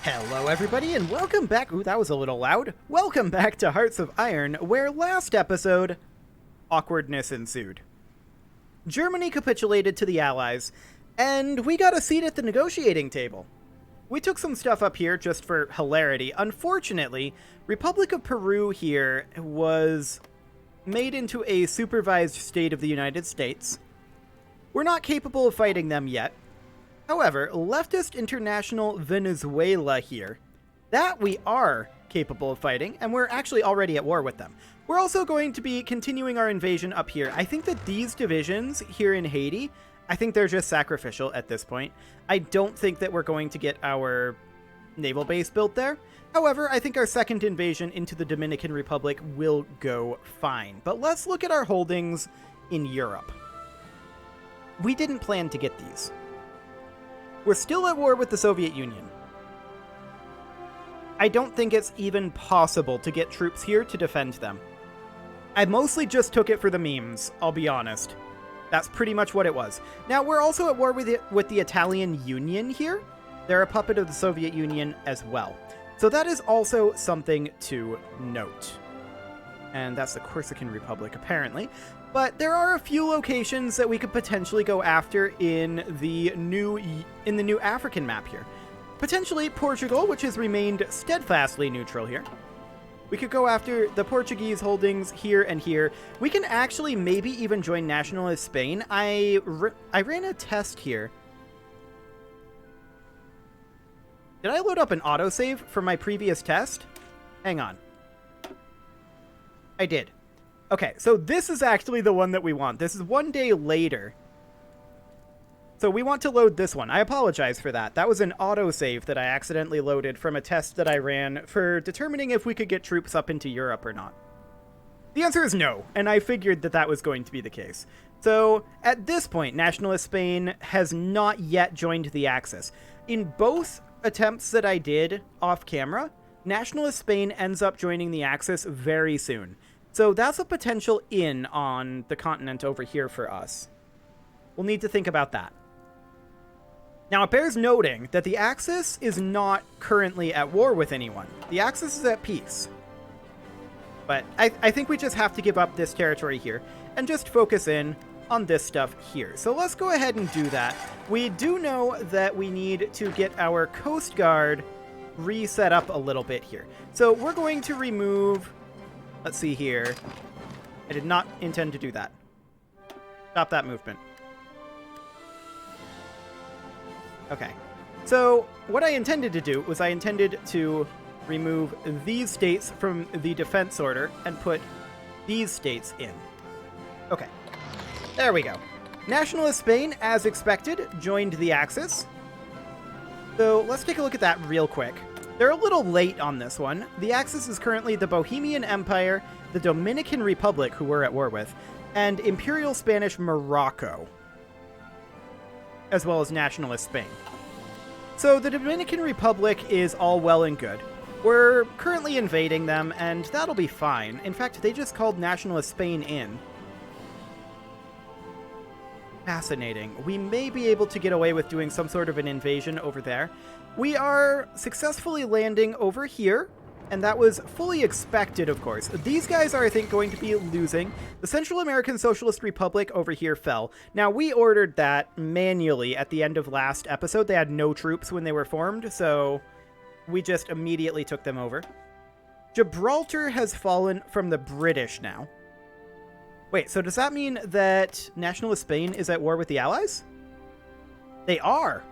Hello everybody and welcome back. Ooh, that was a little loud. Welcome back to Hearts of Iron, where last episode, awkwardness ensued. Germany capitulated to the Allies, and we got a seat at the negotiating table. We took some stuff up here just for hilarity. Unfortunately, Republic of Peru here was made into a supervised state of the United States. We're not capable of fighting them yet. However, leftist international Venezuela here, that we are capable of fighting, and we're actually already at war with them. We're also going to be continuing our invasion up here. I think that these divisions here in Haiti, I think they're just sacrificial at this point. I don't think that we're going to get our naval base built there. However, I think our second invasion into the Dominican Republic will go fine. But let's look at our holdings in Europe. We didn't plan to get these. We're still at war with the Soviet Union. I don't think it's even possible to get troops here to defend them. I mostly just took it for the memes, I'll be honest. That's pretty much what it was. Now, we're also at war with the Italian Union here. They're a puppet of the Soviet Union as well. So that is also something to note. And that's the Corsican Republic, apparently. But there are a few locations that we could potentially go after in the new African map here. Potentially Portugal, which has remained steadfastly neutral here. We could go after the Portuguese holdings here and here. We can actually maybe even join Nationalist Spain. I ran a test here. Did I load up an autosave from my previous test? Hang on. I did. Okay, so this is actually the one that we want. This is one day later. So we want to load this one. I apologize for that. That was an autosave that I accidentally loaded from a test that I ran for determining if we could get troops up into Europe or not. The answer is no, and I figured that that was going to be the case. So at this point, Nationalist Spain has not yet joined the Axis. In both attempts that I did off camera, Nationalist Spain ends up joining the Axis very soon. So that's a potential in on the continent over here for us. We'll need to think about that. Now, it bears noting that the Axis is not currently at war with anyone. The Axis is at peace. But I think we just have to give up this territory here and just focus in on this stuff here. So let's go ahead and do that. We do know that we need to get our Coast Guard reset up a little bit here. So we're going to remove... Let's see here. I did not intend to do that. Stop that movement. Okay. So what I intended to do was I intended to remove these states from the defense order and put these states in. Okay. There we go. Nationalist Spain, as expected, joined the Axis. So let's take a look at that real quick. They're a little late on this one. The Axis is currently the Bohemian Empire, the Dominican Republic, who we're at war with, and Imperial Spanish Morocco, as well as Nationalist Spain. So the Dominican Republic is all well and good. We're currently invading them, and that'll be fine. In fact, they just called Nationalist Spain in. Fascinating. We may be able to get away with doing some sort of an invasion over there. We are successfully landing over here, and that was fully expected, of course. These guys are, I think, going to be losing. The Central American Socialist Republic over here fell. Now, we ordered that manually at the end of last episode. They had no troops when they were formed, so we just immediately took them over. Gibraltar has fallen from the British now. Wait, so does that mean that Nationalist Spain is at war with the Allies? They are.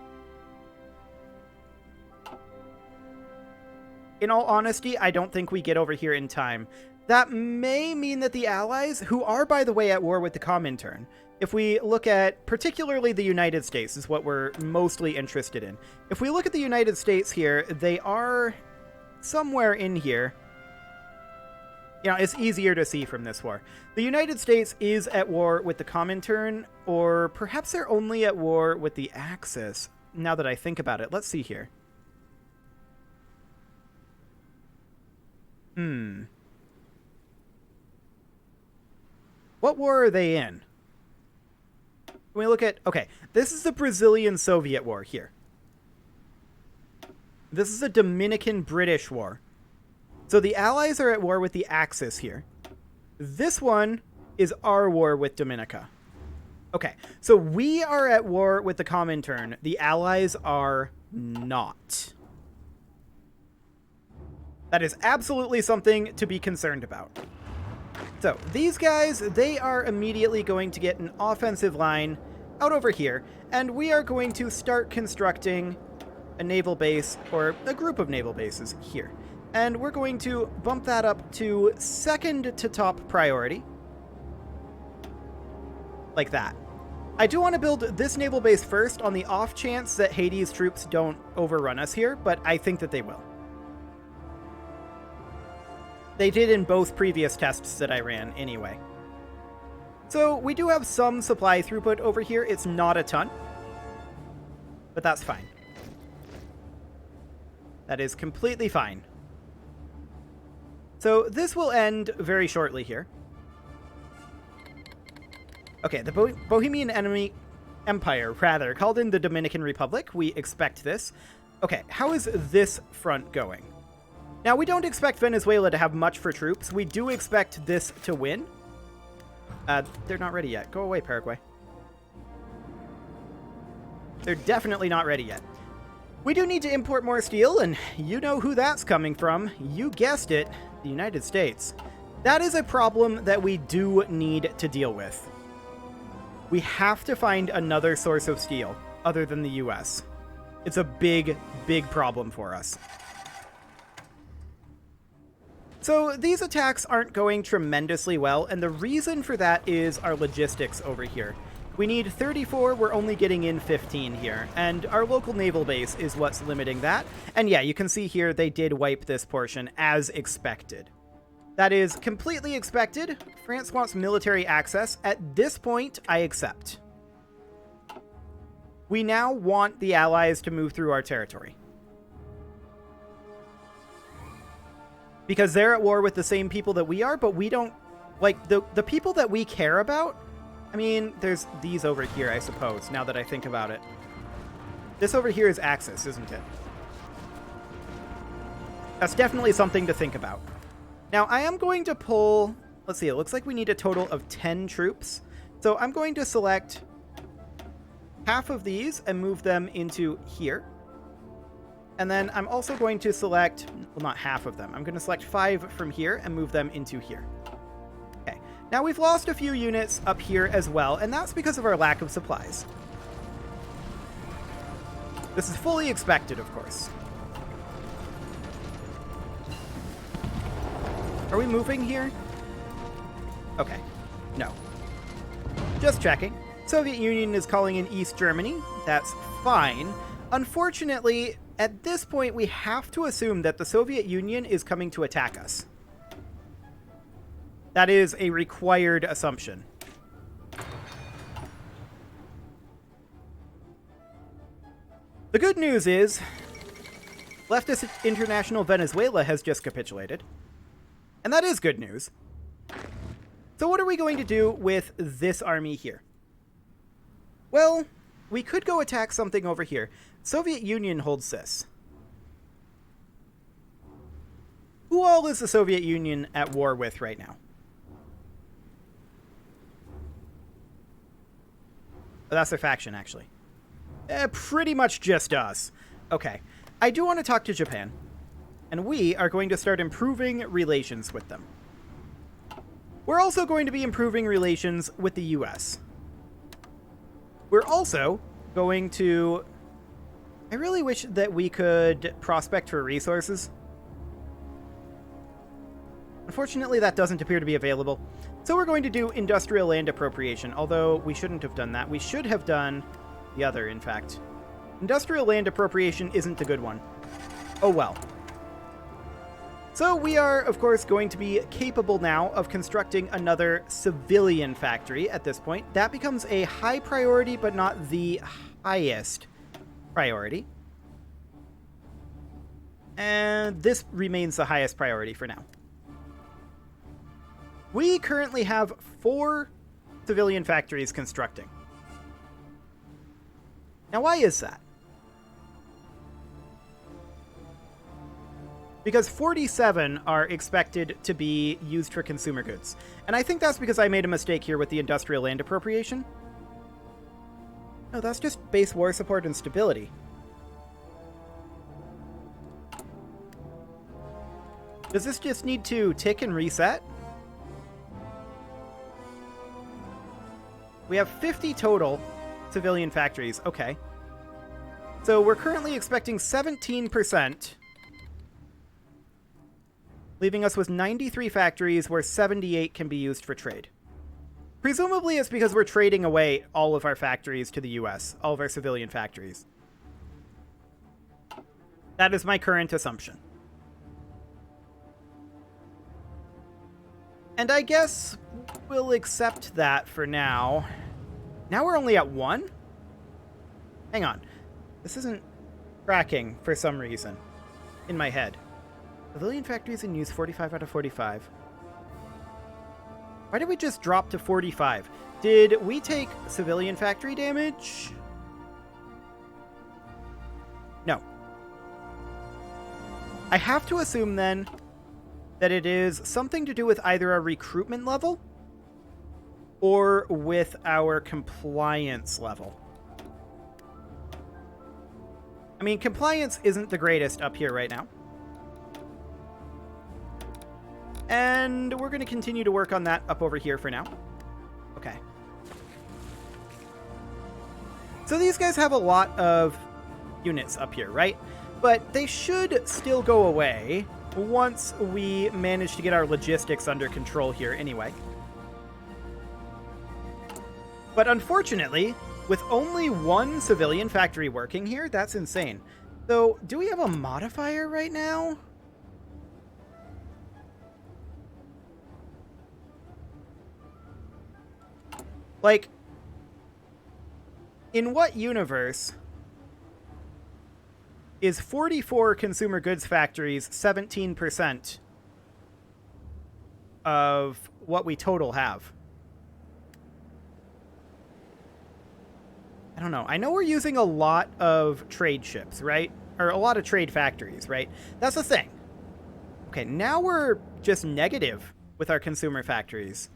In all honesty, I don't think we get over here in time. That may mean that the Allies, who are, by the way, at war with the Comintern, if we look at particularly the United States, is what we're mostly interested in. If we look at the United States here, they are somewhere in here. You know, it's easier to see from this war. The United States is at war with the Comintern, or perhaps they're only at war with the Axis, now that I think about it. Let's see here. What war are they in? When we look at... Okay, this is the Brazilian-Soviet War here. This is a Dominican-British war. So the Allies are at war with the Axis here. This one is our war with Dominica. Okay, so we are at war with the Comintern. The Allies are not. That is absolutely something to be concerned about. So these guys, they are immediately going to get an offensive line out over here, and we are going to start constructing a naval base, or a group of naval bases here. And we're going to bump that up to second to top priority. Like that. I do want to build this naval base first on the off chance that Haiti's troops don't overrun us here, but I think that they will. They did in both previous tests that I ran anyway. So we do have some supply throughput over here. It's not a ton, but that's fine. That is completely fine. So this will end very shortly here. Okay, the Bohemian Empire, called in the Dominican Republic. We expect this. Okay, how is this front going? Now, we don't expect Venezuela to have much for troops. We do expect this to win. They're not ready yet. Go away, Paraguay. They're definitely not ready yet. We do need to import more steel, and you know who that's coming from. You guessed it, the United States. That is a problem that we do need to deal with. We have to find another source of steel other than the US. It's a big, big problem for us. So these attacks aren't going tremendously well, and the reason for that is our logistics over here. We need 34, we're only getting in 15 here, and our local naval base is what's limiting that. And yeah, you can see here they did wipe this portion as expected. That is completely expected. France wants military access. At this point, I accept. We now want the Allies to move through our territory. Because they're at war with the same people that we are, but we don't... Like, the people that we care about... I mean, there's these over here, I suppose, now that I think about it. This over here is Axis, isn't it? That's definitely something to think about. Now, I am going to pull... Let's see, it looks like we need a total of 10 troops. So I'm going to select half of these and move them into here. And then I'm also going to select... Well, not half of them. I'm going to select 5 from here and move them into here. Okay. Now, we've lost a few units up here as well, and that's because of our lack of supplies. This is fully expected, of course. Are we moving here? Okay. No. Just checking. Soviet Union is calling in East Germany. That's fine. Unfortunately, at this point, we have to assume that the Soviet Union is coming to attack us. That is a required assumption. The good news is, leftist International Venezuela has just capitulated. And that is good news. So what are we going to do with this army here? Well, we could go attack something over here. Soviet Union holds this. Who all is the Soviet Union at war with right now? Oh, that's their faction, actually. Pretty much just us. Okay. I do want to talk to Japan. And we are going to start improving relations with them. We're also going to be improving relations with the US. We're also going to... I really wish that we could prospect for resources. Unfortunately, that doesn't appear to be available. So we're going to do industrial land appropriation, although we shouldn't have done that. We should have done the other, in fact. Industrial land appropriation isn't a good one. Oh well. So we are, of course, going to be capable now of constructing another civilian factory at this point. That becomes a high priority, but not the highest priority. And this remains the highest priority for now. We currently have 4 civilian factories constructing. Now, why is that? because 47 are expected to be used for consumer goods. And I think that's because I made a mistake here with the industrial land appropriation. No, that's just base war support and stability. Does this just need to tick and reset? We have 50 total civilian factories. Okay. So we're currently expecting 17%, leaving us with 93 factories where 78 can be used for trade. Presumably it's because we're trading away all of our factories to the US, all of our civilian factories. That is my current assumption. And I guess we'll accept that for now. Now we're only at 1? Hang on. This isn't tracking for some reason in my head. Civilian factories in use 45 out of 45. Why did we just drop to 45? Did we take civilian factory damage? No. I have to assume then that it is something to do with either our recruitment level or with our compliance level. I mean, compliance isn't the greatest up here right now. And we're going to continue to work on that up over here for now. Okay. So these guys have a lot of units up here, right? But they should still go away once we manage to get our logistics under control here anyway. But unfortunately, with only 1 civilian factory working here, that's insane. So, do we have a modifier right now? Like, in what universe is 44 consumer goods factories 17% of what we total have? I don't know. I know we're using a lot of trade ships, right? Or a lot of trade factories, right? That's the thing. Okay, now we're just negative with our consumer factories.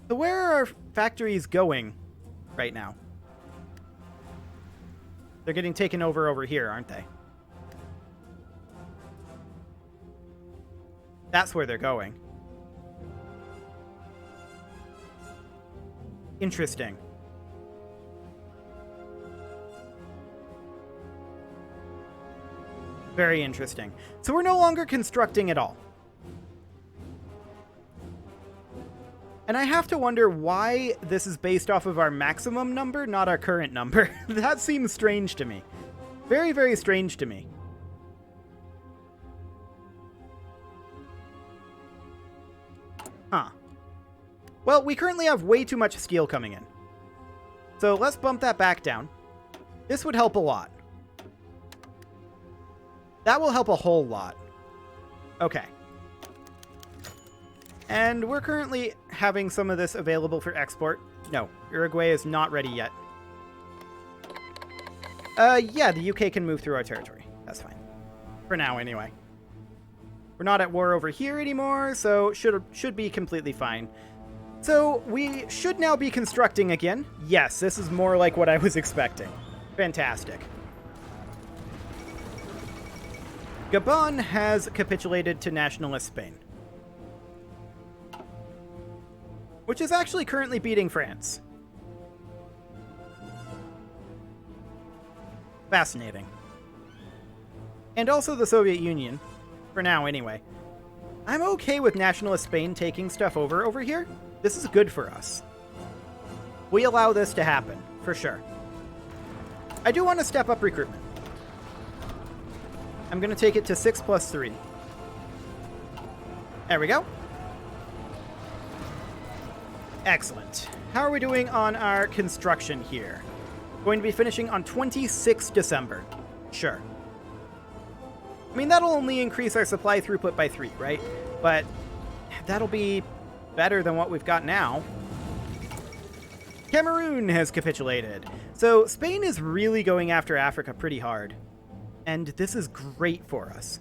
So where are our factories going right now? They're getting taken over here, aren't they? That's where they're going. Interesting. Very interesting. So we're no longer constructing at all. And I have to wonder why this is based off of our maximum number, not our current number. That seems strange to me. Very, very strange to me. Huh. Well, we currently have way too much steel coming in. So let's bump that back down. This would help a lot. That will help a whole lot. Okay. And we're currently having some of this available for export. No, Uruguay is not ready yet. Yeah, the UK can move through our territory. That's fine. For now, anyway. We're not at war over here anymore, so should be completely fine. So, we should now be constructing again. Yes, this is more like what I was expecting. Fantastic. Gabon has capitulated to nationalist Spain, which is actually currently beating France. Fascinating. And also the Soviet Union, for now anyway. I'm okay with nationalist Spain taking stuff over here. This is good for us. We allow this to happen, for sure. I do want to step up recruitment. I'm going to take it to 6+3. There we go. Excellent. How are we doing on our construction here? Going to be finishing on 26 December. Sure. I mean, that'll only increase our supply throughput by 3, right? But that'll be better than what we've got now. Cameroon has capitulated. So Spain is really going after Africa pretty hard. And this is great for us.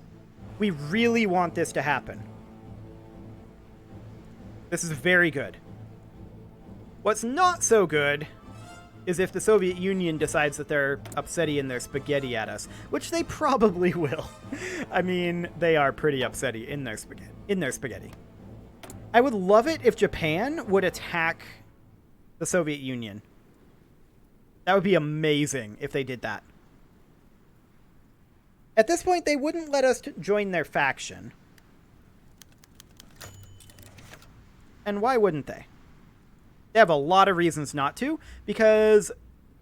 We really want this to happen. This is very good. What's not so good is if the Soviet Union decides that they're upsetty in their spaghetti at us, which they probably will. I mean, they are pretty upsetty in their spaghetti. I would love it if Japan would attack the Soviet Union. That would be amazing if they did that. At this point, they wouldn't let us join their faction. And why wouldn't they? They have a lot of reasons not to, because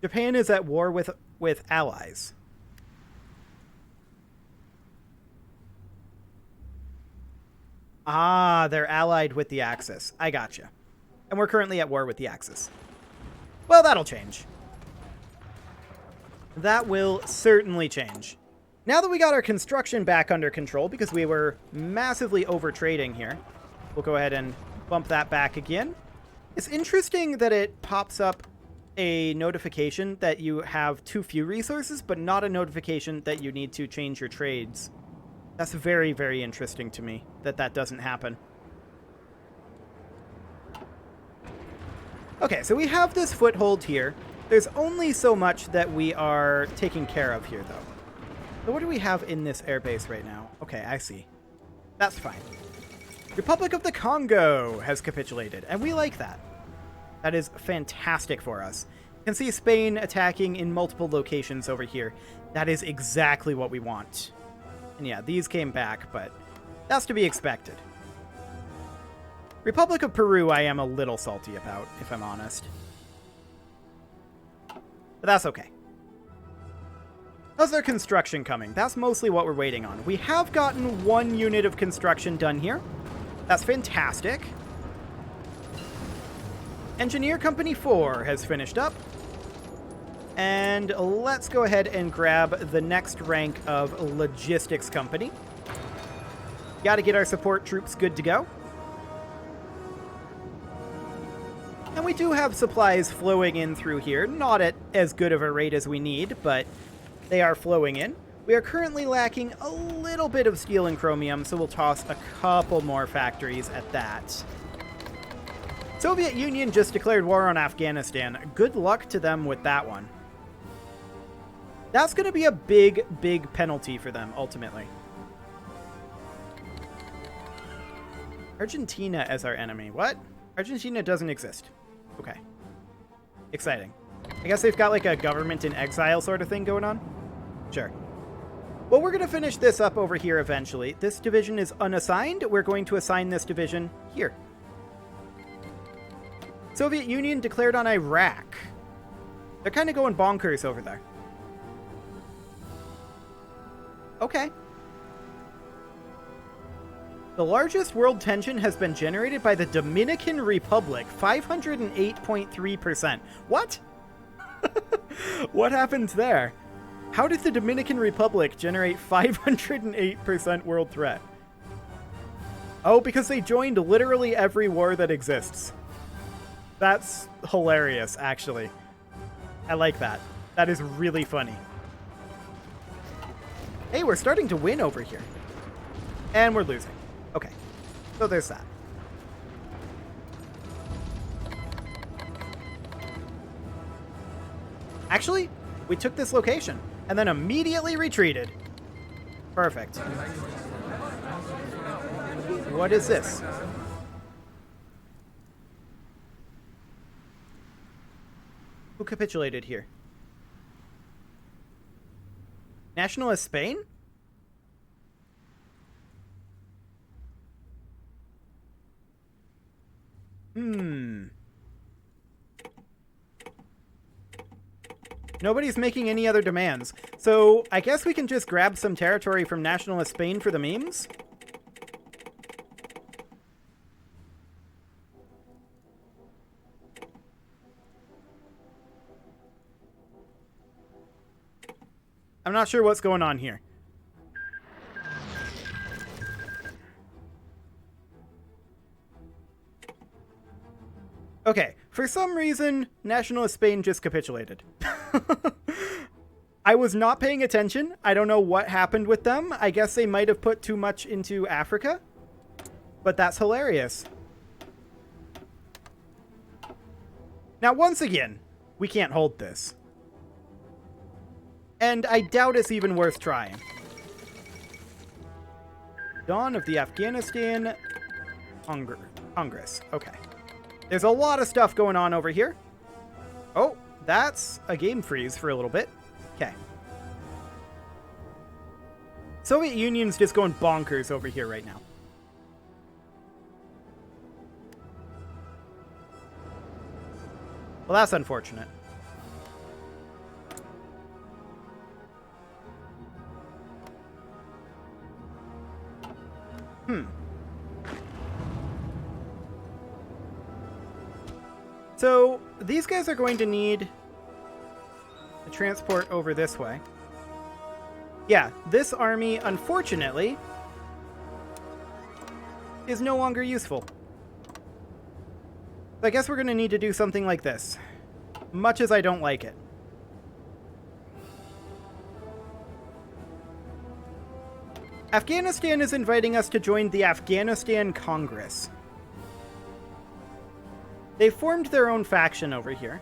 Japan is at war with allies. Ah, they're allied with the Axis. I gotcha. And we're currently at war with the Axis. Well, that'll change. That will certainly change. Now that we got our construction back under control, because we were massively over-trading here, we'll go ahead and bump that back again. It's interesting that it pops up a notification that you have too few resources, but not a notification that you need to change your trades. That's very, very interesting to me that that doesn't happen. Okay, so we have this foothold here. There's only so much that we are taking care of here, though. So what do we have in this airbase right now? Okay, I see. That's fine. Republic of the Congo has capitulated, and we like that. That is fantastic for us. You can see Spain attacking in multiple locations over here. That is exactly what we want. And yeah, these came back, but that's to be expected. Republic of Peru I am a little salty about, if I'm honest. But that's okay. How's their construction coming? That's mostly what we're waiting on. We have gotten 1 unit of construction done here. That's fantastic. Engineer Company 4 has finished up. And let's go ahead and grab the next rank of Logistics Company. Got to get our support troops good to go. And we do have supplies flowing in through here. Not at as good of a rate as we need, but they are flowing in. We are currently lacking a little bit of steel and chromium, so we'll toss a couple more factories at that. Soviet Union just declared war on Afghanistan. Good luck to them with that one. That's going to be a big, big penalty for them, ultimately. Argentina as our enemy. What? Argentina doesn't exist. Okay. Exciting. I guess they've got like a government in exile sort of thing going on? Sure. Well, we're going to finish this up over here eventually. This division is unassigned. We're going to assign this division here. Soviet Union declared on Iraq. They're kind of going bonkers over there. Okay. The largest world tension has been generated by the Dominican Republic, 508.3%. What? What happened there? How did the Dominican Republic generate 508% world threat? Oh, because they joined literally every war that exists. That's hilarious, actually. I like that. That is really funny. Hey, we're starting to win over here. And we're losing. Okay. So there's that. Actually, we took this location and then immediately retreated. Perfect. What is this? Who capitulated here? Nationalist Spain? Nobody's making any other demands. So I guess we can just grab some territory from Nationalist Spain for the memes? I'm not sure what's going on here. Okay, for some reason, Nationalist Spain just capitulated. I was not paying attention. I don't know what happened with them. I guess they might have put too much into Africa. But that's hilarious. Now, once again, we can't hold this. And I doubt it's even worth trying. Dawn of the Afghanistan Congress. Okay. There's a lot of stuff going on over here. Oh, that's a game freeze for a little bit. Okay. Soviet Union's just going bonkers over here right now. Well, that's unfortunate. So, these guys are going to need a transport over this way. Yeah, this army, unfortunately, is no longer useful. So I guess we're going to need to do something like this, much as I don't like it. Afghanistan is inviting us to join the Afghanistan Congress. They formed their own faction over here.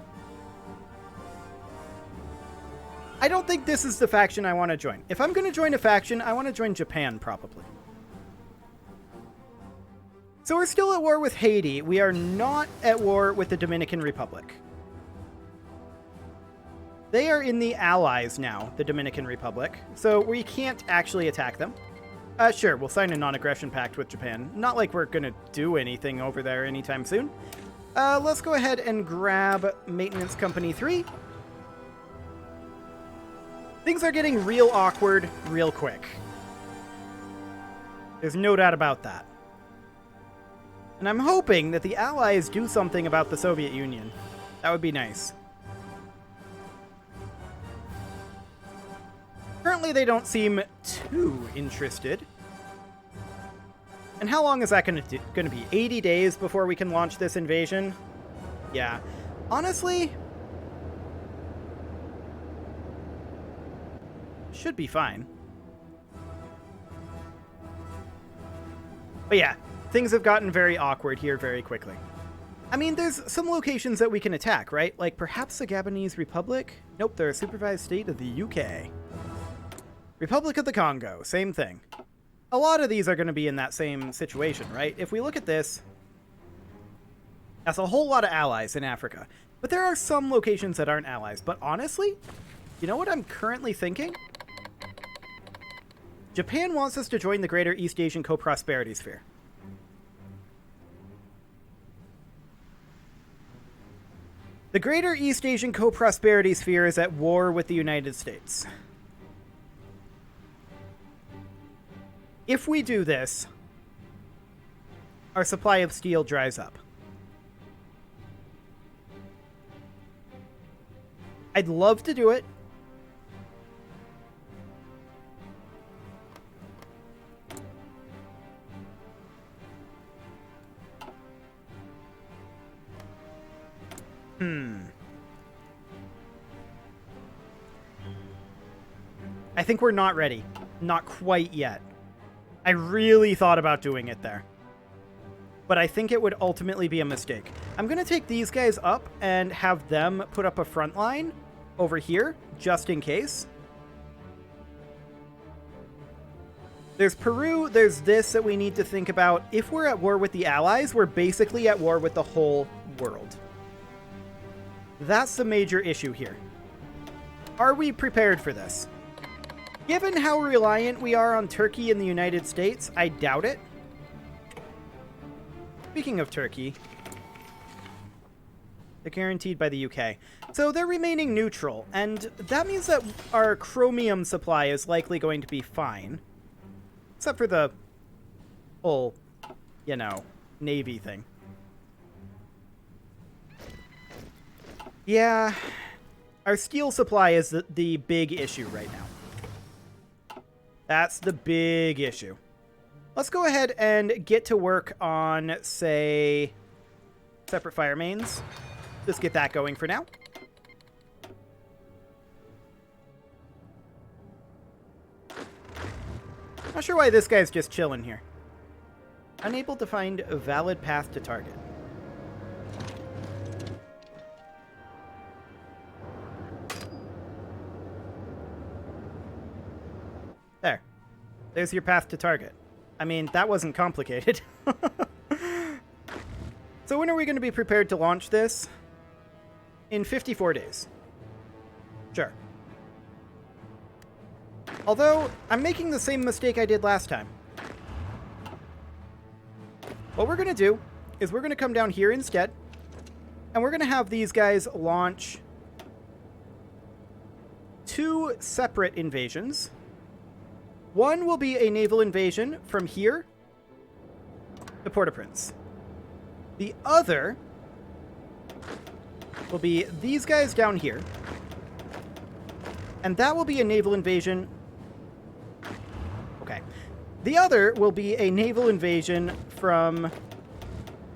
I don't think this is the faction I want to join. If I'm going to join a faction, I want to join Japan, probably. So we're still at war with Haiti. We are not at war with the Dominican Republic. They are in the Allies now, the Dominican Republic, so we can't actually attack them. Sure, we'll sign a non-aggression pact with Japan. Not like we're going to do anything over there anytime soon. Let's go ahead and grab Maintenance Company 3. Things are getting real awkward real quick. There's no doubt about that. And I'm hoping that the Allies do something about the Soviet Union. That would be nice. Currently, they don't seem too interested. And how long is that going to be? 80 days before we can launch this invasion? Yeah. Honestly, should be fine. But yeah, things have gotten very awkward here very quickly. I mean, there's some locations that we can attack, right? Like perhaps the Gabonese Republic? Nope, they're a supervised state of the UK. Republic of the Congo, same thing. A lot of these are going to be in that same situation, right? If we look at this, that's a whole lot of allies in Africa. But there are some locations that aren't allies. But honestly, you know what I'm currently thinking? Japan wants us to join the Greater East Asian Co-Prosperity Sphere. The Greater East Asian Co-Prosperity Sphere is at war with the United States. If we do this, our supply of steel dries up. I'd love to do it. I think we're not ready. Not quite yet. I really thought about doing it there. But I think it would ultimately be a mistake. I'm going to take these guys up and have them put up a front line over here, just in case. There's Peru, there's this that we need to think about. If we're at war with the Allies, we're basically at war with the whole world. That's the major issue here. Are we prepared for this? Given how reliant we are on Turkey and the United States, I doubt it. Speaking of Turkey, they're guaranteed by the UK. So they're remaining neutral, and that means that our chromium supply is likely going to be fine. Except for the whole, you know, Navy thing. Yeah, our steel supply is the big issue right now. That's the big issue. Let's go ahead and get to work on, say, separate fire mains. Just get that going for now. Not sure why this guy's just chilling here. Unable to find a valid path to target. There. There's your path to target. I mean, that wasn't complicated. So when are we going to be prepared to launch this? In 54 days. Sure. Although, I'm making the same mistake I did last time. What we're going to do is we're going to come down here instead, and we're going to have these guys launch 2 separate invasions. One will be a naval invasion from here to Port-au-Prince. The other will be these guys down here. And that will be a naval invasion. Okay. The other will be a naval invasion from, if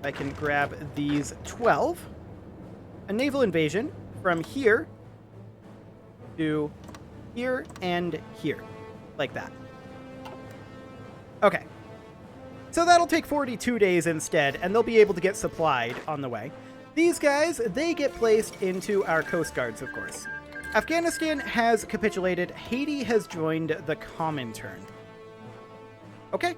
I can grab these 12, a naval invasion from here to here and here, like that. Okay. So that'll take 42 days instead, and they'll be able to get supplied on the way. These guys, they get placed into our coast guards, of course. Afghanistan has capitulated. Haiti has joined the Comintern. Okay.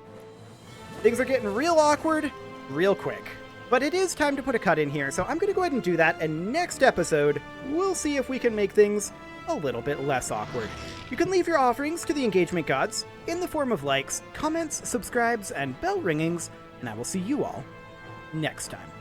Things are getting real awkward real quick. But it is time to put a cut in here, so I'm going to go ahead and do that, and next episode, we'll see if we can make things a little bit less awkward. You can leave your offerings to the engagement gods in the form of likes, comments, subscribes, and bell ringings, and I will see you all next time.